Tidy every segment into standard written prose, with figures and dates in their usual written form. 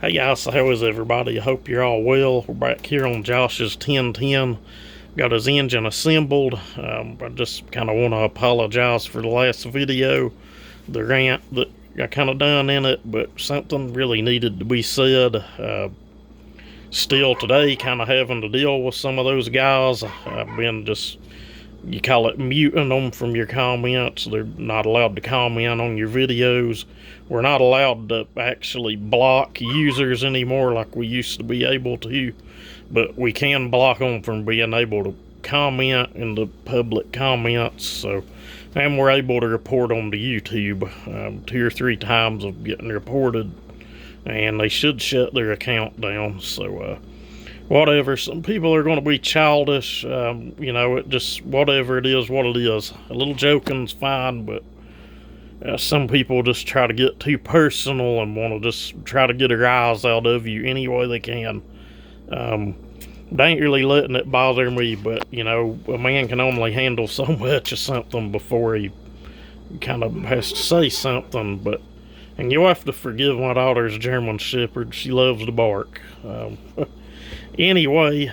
Hey guys, so how is everybody? I hope you're all well. We're back here on Josh's 1010. Got his engine assembled. I just kind of want to apologize for the last video, the rant that I kind of done in it, but something really needed to be said. Still today, kind of having to deal with some of those guys. I've been just, you call it muting them from your comments. They're not allowed to comment on your videos. We're not allowed to actually block users anymore like we used to be able to, but we can block them from being able to comment in the public comments. So, and we're able to report them to YouTube 2 or 3 times of getting reported, and they should shut their account down. So whatever, some people are going to be childish. It just, whatever it is, what it is. A little joking's fine, but some people just try to get too personal and want to just try to get a rise out of you any way they can. They ain't really letting it bother me, but, a man can only handle so much of something before he kind of has to say something. And you'll have to forgive my daughter's German Shepherd. She loves to bark. Anyway,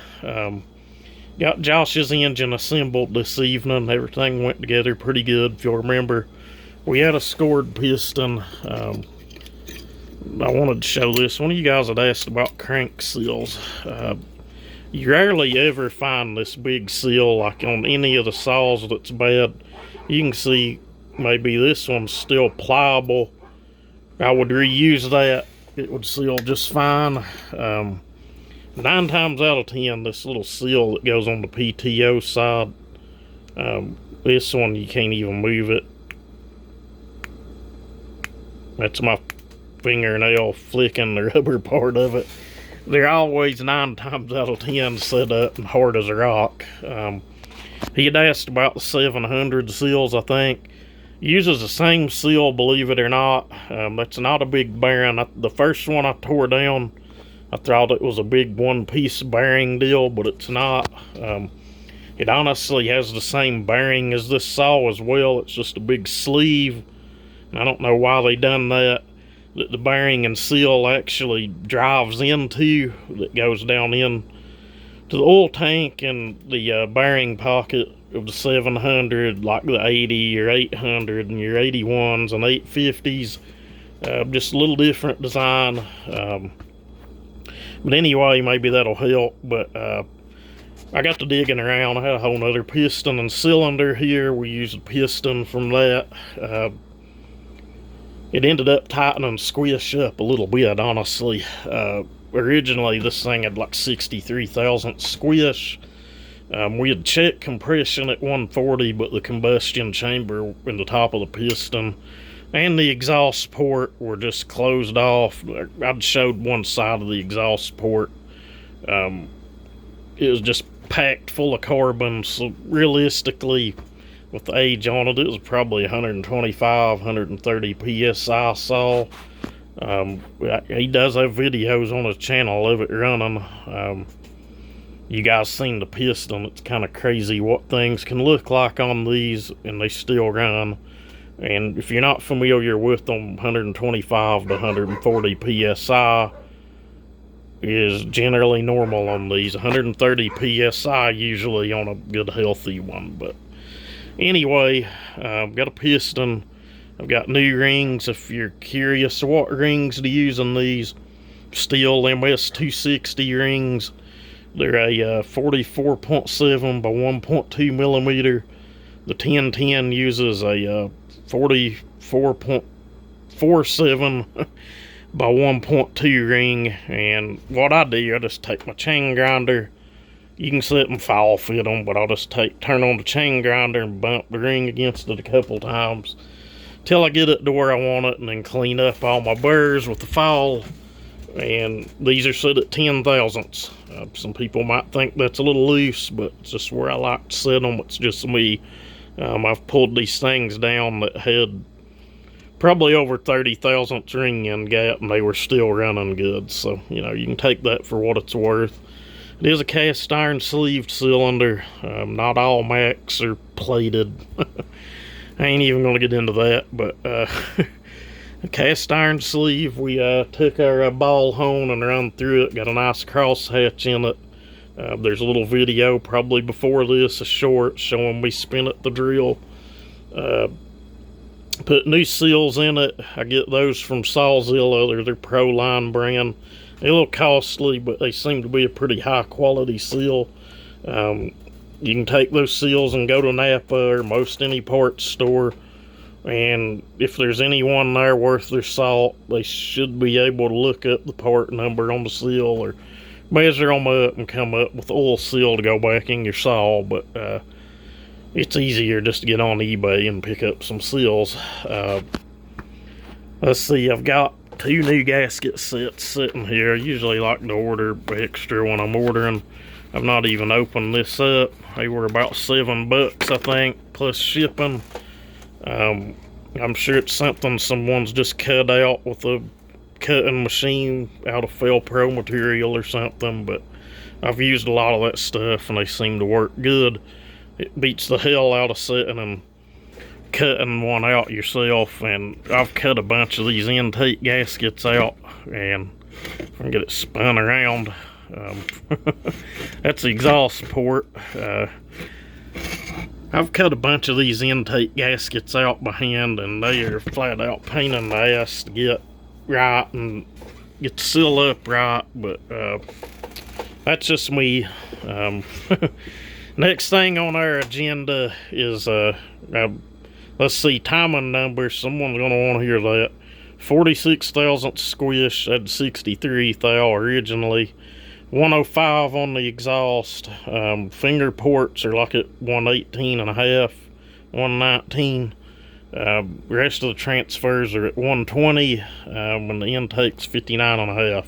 got Josh's engine assembled this evening. Everything went together pretty good. If you'll remember, we had a scored piston. I wanted to show this. One of you guys had asked about crank seals. You rarely ever find this big seal like on any of the saws that's bad. You can see maybe this one's still pliable. I would reuse that. It would seal just fine. 9 times out of 10, this little seal that goes on the PTO side, this one you can't even move it. That's my fingernail flicking the rubber part of it. They're always 9 times out of 10 set up and hard as a rock. He had asked about the 700 seals, I think. Uses the same seal, believe it or not. That's not a big bearing. The first one I tore down, I thought it was a big one-piece bearing deal, but it's not. It honestly has the same bearing as this saw as well. It's just a big sleeve. I don't know why they done that the bearing and seal actually drives into, that goes down in to the oil tank and the bearing pocket of the 700, like the 80 or 800 and your 81s and 850s. Just a little different design. But anyway, maybe that'll help. But I got to digging around. I had a whole nother piston and cylinder here. We used a piston from that. It ended up tightening squish up a little bit, honestly. Originally, this thing had like 63,000 squish. We had checked compression at 140, but the combustion chamber in the top of the piston and the exhaust port were just closed off. I'd showed one side of the exhaust port. It was just packed full of carbon, so realistically, with the age on it, it was probably 125, 130 psi saw. He does have videos on his channel of it running. You guys seen the piston. It's kind of crazy what things can look like on these, and they still run. And if you're not familiar with them, 125 to 140 psi is generally normal on these. 130 psi usually on a good healthy one. But anyway, I've got a piston. I've got new rings. If you're curious what rings to use on these, Steel MS260 rings. They're a 44.7 by 1.2 millimeter. The 1010 uses a 44.47 by 1.2 ring. And what I do, I just take my chain grinder. You can set and foul fit them, but I'll just turn on the chain grinder and bump the ring against it a couple times till I get it to where I want it, and then clean up all my burrs with the foul. And these are set at 10 thousandths. Some people might think that's a little loose, but it's just where I like to set them. It's just me. I've pulled these things down that had probably over 30 thousandths ring in gap, and they were still running good. So, you can take that for what it's worth. It is a cast iron sleeved cylinder. Not all Macs are plated. I ain't even going to get into that, but A cast iron sleeve. We took our ball hone and run through it. Got a nice cross hatch in it. There's a little video probably before this, a short, showing me spin at the drill. Put new seals in it. I get those from Sawzilla. They're Proline brand. They're a little costly, but they seem to be a pretty high quality seal. You can take those seals and go to Napa or most any parts store, and if there's anyone there worth their salt, they should be able to look up the part number on the seal or measure them up and come up with oil seal to go back in your saw. But it's easier just to get on eBay and pick up some seals. Let's see, I've got 2 new gasket sets sitting here. I usually like to order extra when I'm ordering. I've not even opened this up. They were about $7, I think, plus shipping. I'm sure it's something someone's just cut out with a cutting machine out of Felpro material or something, but I've used a lot of that stuff and they seem to work good. It beats the hell out of sitting and cutting one out yourself, and I've cut a bunch of these intake gaskets out, and if I can get it spun around, that's the exhaust port. I've cut a bunch of these intake gaskets out by hand, and they are flat out pain in the ass to get right and get the seal up right, but that's just me. Next thing on our agenda is let's see, timing numbers. Someone's gonna want to hear that. 46 thousandths squish at 63 thou originally. 105 on the exhaust. Finger ports are like at 118 and a half, 119. Rest of the transfers are at 120 when the intake's 59 and a half.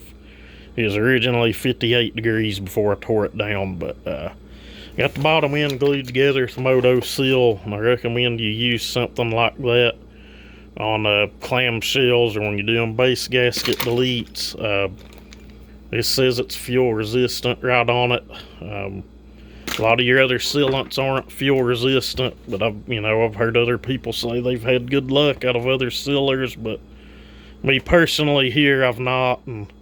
It was originally 58 degrees before I tore it down, but got the bottom end glued together with Moto seal, and I recommend you use something like that on clamshells or when you're doing base gasket deletes. It says it's fuel resistant right on it. A lot of your other sealants aren't fuel resistant, but I've heard other people say they've had good luck out of other sealers, but me personally here, I've not. And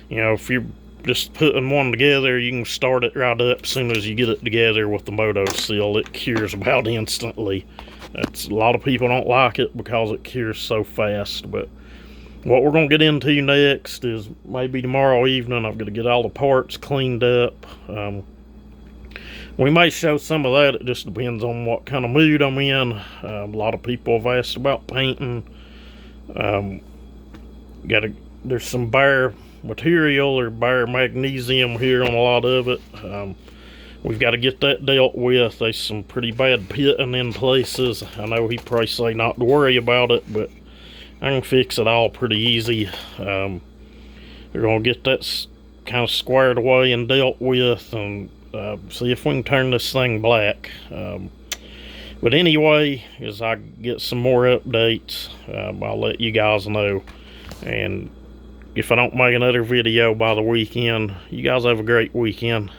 if you're just putting one together, you can start it right up as soon as you get it together with the Moto seal. It cures about instantly. A lot of people don't like it because it cures so fast, but what we're going to get into next is maybe tomorrow evening. I'm going to get all the parts cleaned up. We may show some of that. It just depends on what kind of mood I'm in. A lot of people have asked about painting. There's some bare material or bare magnesium here on a lot of it. We've got to get that dealt with. There's some pretty bad pitting in places. I know he probably say not to worry about it, but I can fix it all pretty easy. We're going to get that kind of squared away and dealt with, and see if we can turn this thing black. But anyway, as I get some more updates, I'll let you guys know. And if I don't make another video by the weekend, you guys have a great weekend.